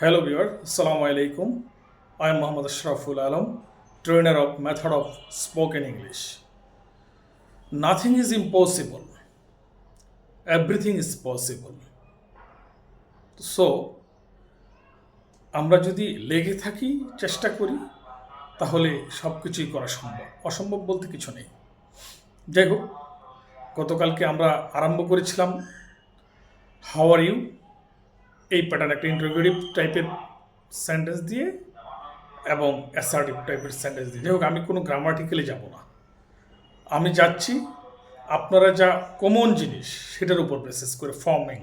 Hello viewer, Assalamu alaikum. I am Muhammad Ashraful Alam, trainer of Method of Spoken English. Nothing is impossible. Everything is possible. So, আমরা যদি লেগে থাকি চেষ্টা করি তাহলে সব কিছুই করা সম্ভব। অসম্ভব বলতে কিছু নেই। যাই হোক, গতকালকে আমরা আরম্ভ করেছিলাম হাউ আর ইউ এই প্যাটার্ন একটা ইন্টারোগেটিভ টাইপের সেন্টেন্স দিয়ে এবং অ্যাসার্টিভ টাইপের সেন্টেন্স দিয়ে। যাই হোক, আমি কোনো গ্রামাটিক্যালে যাব না, আমি যাচ্ছি আপনারা যা কমন জিনিস সেটার উপর বেসিস করে ফর্মিং।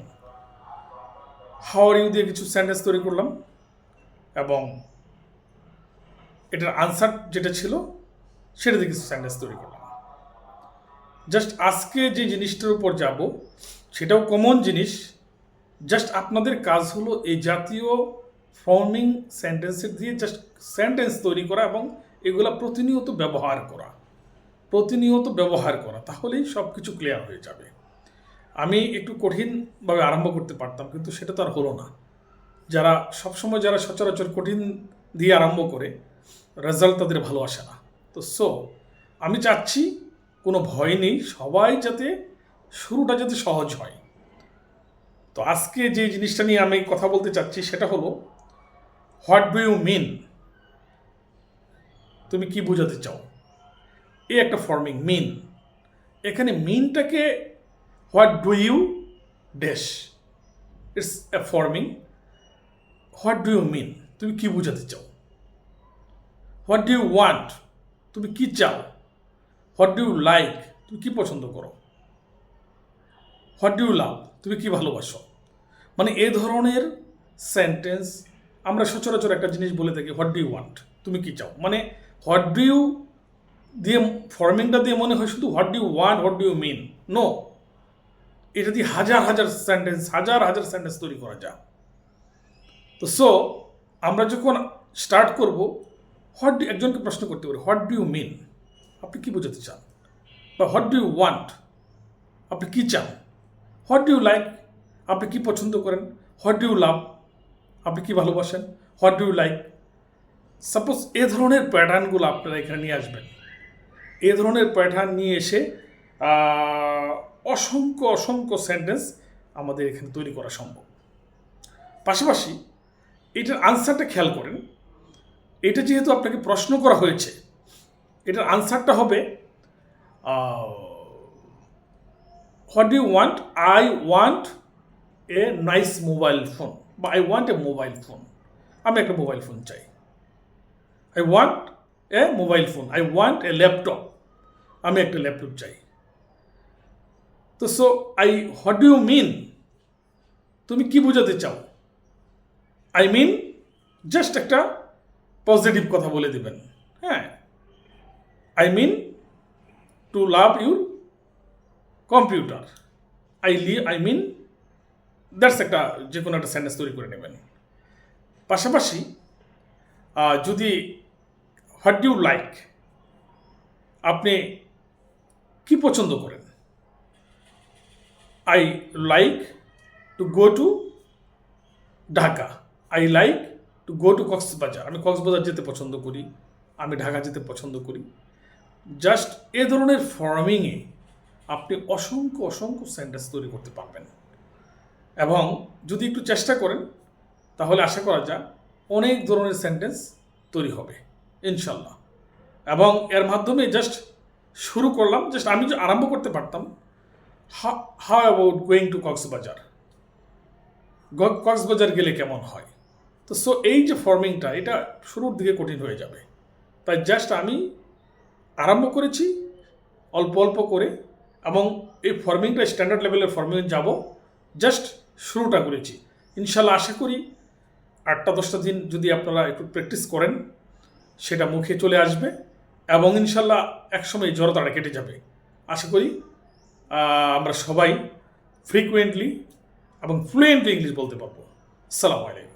হাউ আর ইউ দিয়ে কিছু সেন্টেন্স তৈরি করলাম এবং এটার আনসার যেটা ছিল সেটা দিয়ে কিছু সেন্টেন্স তৈরি করলাম। জাস্ট আজকে যে জিনিসটার উপর যাব সেটাও কমন জিনিস। জাস্ট আপনাদের কাজ হলো এই জাতীয় ফর্মিং সেন্টেন্সের দিয়ে জাস্ট সেন্টেন্স তৈরি করা এবং এগুলা প্রতিনিয়ত ব্যবহার করা, তাহলেই সব কিছু ক্লিয়ার হয়ে যাবে। আমি একটু কঠিনভাবে আরম্ভ করতে পারতাম, কিন্তু সেটা তো আর হলো না। যারা সচরাচর কঠিন দিয়ে আরম্ভ করে রেজাল্ট তাদের ভালো আসে না। তো আমি চাচ্ছি কোনো ভয় নেই, সবাই যাতে শুরুটা যাতে সহজ হয়। তো আজকে যে জিনিসটা নিয়ে আমি কথা বলতে চাচ্ছি সেটা হলো হোয়াট ডু ইউ মিন। তুমি কি বোঝাতে চাও? এই একটা ফর্মিং মিন। এখানে মিনটাকে what do you dash, it's a forming. What do you mean, তুমি কি বোঝাতে চাও? হোয়াট ডু ইউ ওয়ান্ট, তুমি কি চাও? হোয়াট ডু ইউ লাইক, তুমি কি পছন্দ করো? হোয়াট ডু ইউ লাভ, তুমি কি ভালোবাসো? মানে এই ধরনের সেন্টেন্স আমরা সচরাচর একটা জিনিস বলে থাকি, হোয়াট ডু ইউ ওয়ান্ট, তুমি কি চাও। মানে হোয়াট ডু ইউ দিয়ে ফর্মিংটা দিয়ে মনে হয় শুধু what do you want, what do you mean. No, এটা দিয়ে হাজার হাজার সেন্টেন্স তৈরি করা যায়। তো আমরা যখন স্টার্ট করব, একজনকে প্রশ্ন করতে পারি, হোয়াট ডু ইউ মিন, আপনি কি বোঝাতে চান? বা হোয়াট ডু ইউ ওয়ান্ট, আপনি কি চান? হোয়াট ডু ইউ লাইক, আপনি কি পছন্দ করেন? হোয়াট ডু ইউ লাভ, আপনি কি ভালোবাসেন? What do you like. Suppose এ ধরনের প্যাটার্নগুলো আপনারা এখানে নিয়ে আসবেন। এ ধরনের প্যাটার্ন নিয়ে এসে অসংখ্য সেন্টেন্স আমাদের এখানে তৈরি করা সম্ভব। পাশাপাশি এটার আনসারটা খেয়াল করেন। এটা যেহেতু আপনাকে প্রশ্ন করা হয়েছে, এটার আনসারটা হবে what do you want, I want a nice mobile phone, বা I want a mobile phone, আমি একটা মোবাইল ফোন চাই। I want a mobile phone, I want a laptop, আমি একটা ল্যাপটপ চাই। তো হোয়াট ডু ইউ মিন, তুমি কি বোঝাতে চাও? আই মিন জাস্ট একটা পজিটিভ কথা বলে দেবেন। হ্যাঁ, I mean to love your computer, I mean that's একটা যে কোনো একটা সেন্টেন্স তৈরি করে নেবেন। পাশাপাশি যদি হোয়াট ডু ইউ লাইক, আপনি কি পছন্দ করেন? I like to go to Dhaka, I like to go to Cox's Bazar, আমি কক্সবাজার যেতে পছন্দ করি, আমি ঢাকা যেতে পছন্দ করি। জাস্ট এ ধরনের ফর্মিংয়ে আপনি অসংখ্য সেন্টেন্স তৈরি করতে পারবেন এবং যদি একটু চেষ্টা করেন তাহলে আশা করা যায় অনেক ধরনের সেন্টেন্স তৈরি হবে ইনশাল্লাহ। এবং এর মাধ্যমে জাস্ট শুরু করলাম, জাস্ট আমি যে আরম্ভ করতে পারতাম, how about going to Cox's Bazar, Cox's Bazar গেলে কেমন হয়। তো এই যে ফর্মিংটা, এটা শুরুর দিকে কঠিন হয়ে যাবে। তাই জাস্ট আমি আরম্ভ করেছি অল্প করে, এবং এই ফর্মিংটা স্ট্যান্ডার্ড লেভেলের ফর্মিং যাব, জাস্ট শুরুটা করেছি। ইনশাল্লাহ আশা করি 8-10টা দিন যদি আপনারা একটু প্র্যাকটিস করেন, সেটা মুখে চলে আসবে এবং ইনশাল্লাহ একসময় জড়তাটা কেটে যাবে। আশা করি আমরা সবাই ফ্রিকুয়েন্টলি এবং ফ্লুয়েন্টলি ইংলিশ বলতে পারবো। আসসালামু আলাইকুম।